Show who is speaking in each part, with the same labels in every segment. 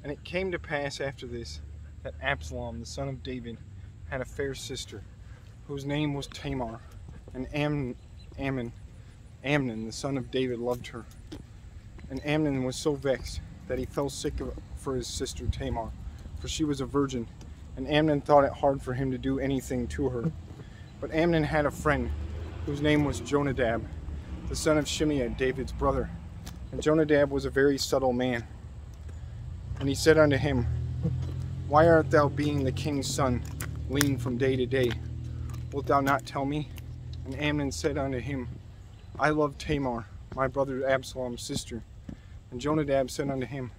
Speaker 1: And it came to pass after this, that Absalom, the son of David, had a fair sister, whose name was Tamar. And Amnon, the son of David, loved her. And Amnon was so vexed that he fell sick for his sister Tamar, for she was a virgin. And Amnon thought it hard for him to do anything to her. But Amnon had a friend, whose name was Jonadab, the son of Shimei, David's brother. And Jonadab was a very subtle man. And he said unto him, Why art thou, being the king's son, lean from day to day? Wilt thou not tell me? And Amnon said unto him, I love Tamar, my brother Absalom's sister. And Jonadab said unto him,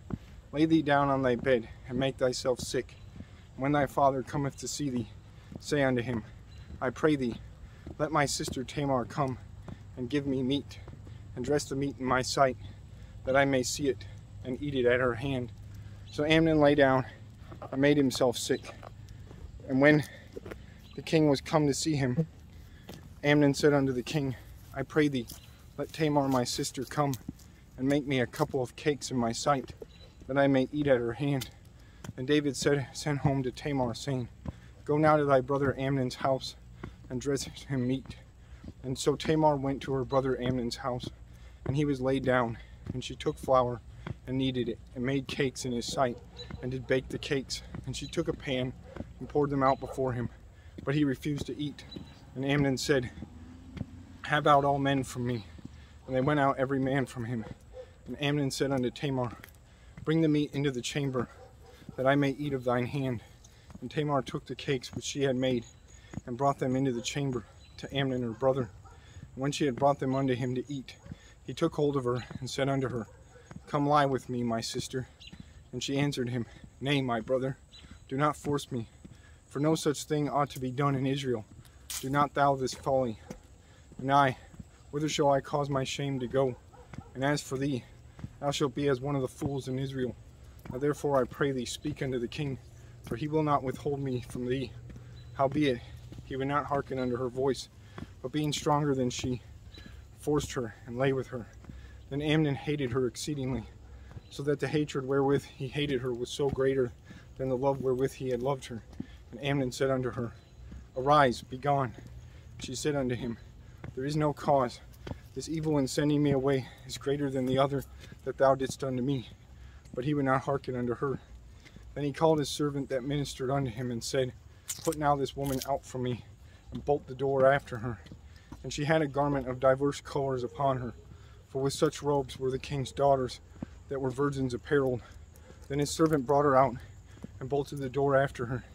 Speaker 1: Lay thee down on thy bed, and make thyself sick. And when thy father cometh to see thee, say unto him, I pray thee, let my sister Tamar come, and give me meat, and dress the meat in my sight, that I may see it, and eat it at her hand. So Amnon lay down, and made himself sick. And when the king was come to see him, Amnon said unto the king, I pray thee, let Tamar my sister come, and make me a couple of cakes in my sight, that I may eat at her hand. And David sent home to Tamar, saying, Go now to thy brother Amnon's house, and dress him meat. And so Tamar went to her brother Amnon's house, and he was laid down, and she took flour, and kneaded it, and made cakes in his sight, and did bake the cakes. And she took a pan, and poured them out before him. But he refused to eat. And Amnon said, Have out all men from me. And they went out every man from him. And Amnon said unto Tamar, Bring the meat into the chamber, that I may eat of thine hand. And Tamar took the cakes which she had made, and brought them into the chamber to Amnon her brother. And when she had brought them unto him to eat, he took hold of her, and said unto her, Come lie with me, my sister. And she answered him, Nay, my brother, do not force me, for no such thing ought to be done in Israel. Do not thou this folly. And I, whither shall I cause my shame to go? And as for thee, thou shalt be as one of the fools in Israel. Now therefore I pray thee, speak unto the king, for he will not withhold me from thee. Howbeit, he would not hearken unto her voice, but being stronger than she, forced her, and lay with her. Then Amnon hated her exceedingly, so that the hatred wherewith he hated her was so greater than the love wherewith he had loved her. And Amnon said unto her, Arise, be gone. She said unto him, There is no cause. This evil in sending me away is greater than the other that thou didst unto me. But he would not hearken unto her. Then he called his servant that ministered unto him, and said, Put now this woman out from me, and bolt the door after her. And she had a garment of divers colors upon her, for with such robes were the king's daughters that were virgins apparelled. Then his servant brought her out, and bolted the door after her.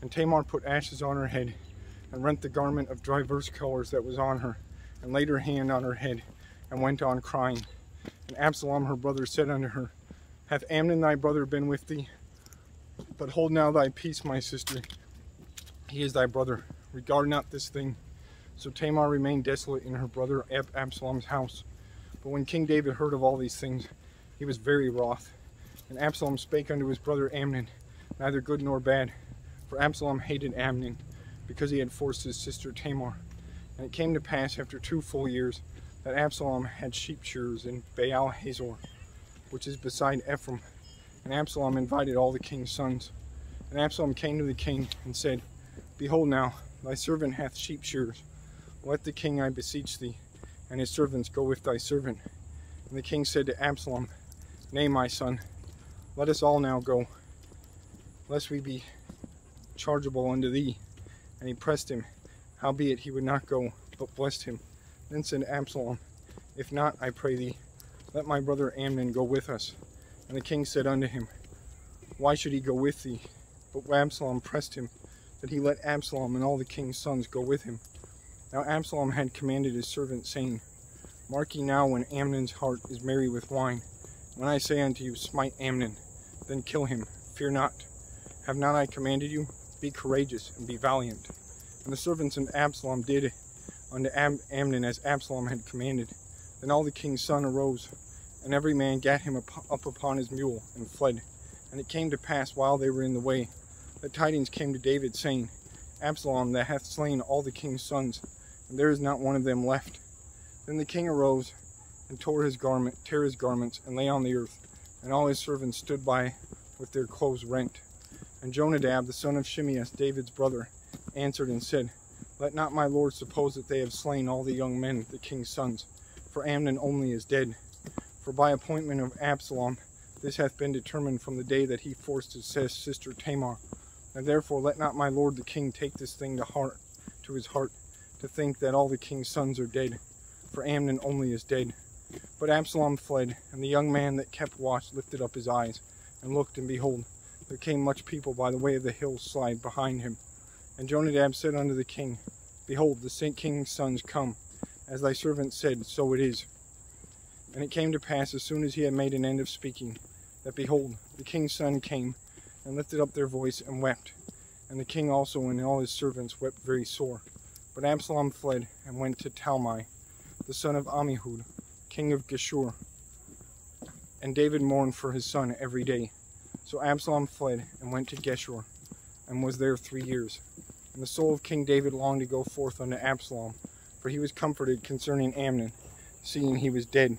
Speaker 1: And Tamar put ashes on her head, and rent the garment of divers colors that was on her, and laid her hand on her head, and went on crying. And Absalom her brother said unto her, Hath Amnon thy brother been with thee? But hold now thy peace, my sister. He is thy brother. Regard not this thing. So Tamar remained desolate in her brother Absalom's house. But when King David heard of all these things, he was very wroth. And Absalom spake unto his brother Amnon, neither good nor bad. For Absalom hated Amnon, because he had forced his sister Tamar. And it came to pass after 2 full years, that Absalom had sheep shearers in Baal Hazor, which is beside Ephraim. And Absalom invited all the king's sons. And Absalom came to the king, and said, Behold now, thy servant hath sheep shearers. Let the king, I beseech thee, and his servants go with thy servant. And the king said to Absalom, Nay, my son, let us all now go, lest we be chargeable unto thee. And he pressed him, howbeit he would not go, but blessed him. Then said Absalom, If not, I pray thee, let my brother Amnon go with us. And the king said unto him, Why should he go with thee? But Absalom pressed him, that he let Absalom and all the king's sons go with him. Now Absalom had commanded his servant, saying, Mark ye now when Amnon's heart is merry with wine. When I say unto you, Smite Amnon, then kill him, fear not. Have not I commanded you? Be courageous, and be valiant. And the servants of Absalom did unto Amnon as Absalom had commanded. Then all the king's sons arose, and every man gat him up upon his mule, and fled. And it came to pass, while they were in the way, that tidings came to David, saying, Absalom that hath slain all the king's sons, and there is not one of them left. Then the king arose, and tore his garments, and lay on the earth. And all his servants stood by with their clothes rent. And Jonadab, the son of Shimeath, David's brother, answered and said, Let not my lord suppose that they have slain all the young men, the king's sons, for Amnon only is dead. For by appointment of Absalom, this hath been determined from the day that he forced his sister Tamar. And therefore let not my lord the king take this thing to his heart, to think that all the king's sons are dead, for Amnon only is dead. But Absalom fled, and the young man that kept watch lifted up his eyes, and looked, and behold, there came much people by the way of the hillside behind him. And Jonadab said unto the king, Behold, the king's sons come. As thy servant said, so it is. And it came to pass, as soon as he had made an end of speaking, that behold, the king's son came, and lifted up their voice, and wept. And the king also and all his servants wept very sore. But Absalom fled, and went to Talmai, the son of Ammihud, king of Geshur. And David mourned for his son every day. So Absalom fled, and went to Geshur, and was there 3 years. And the soul of King David longed to go forth unto Absalom, for he was comforted concerning Amnon, seeing he was dead.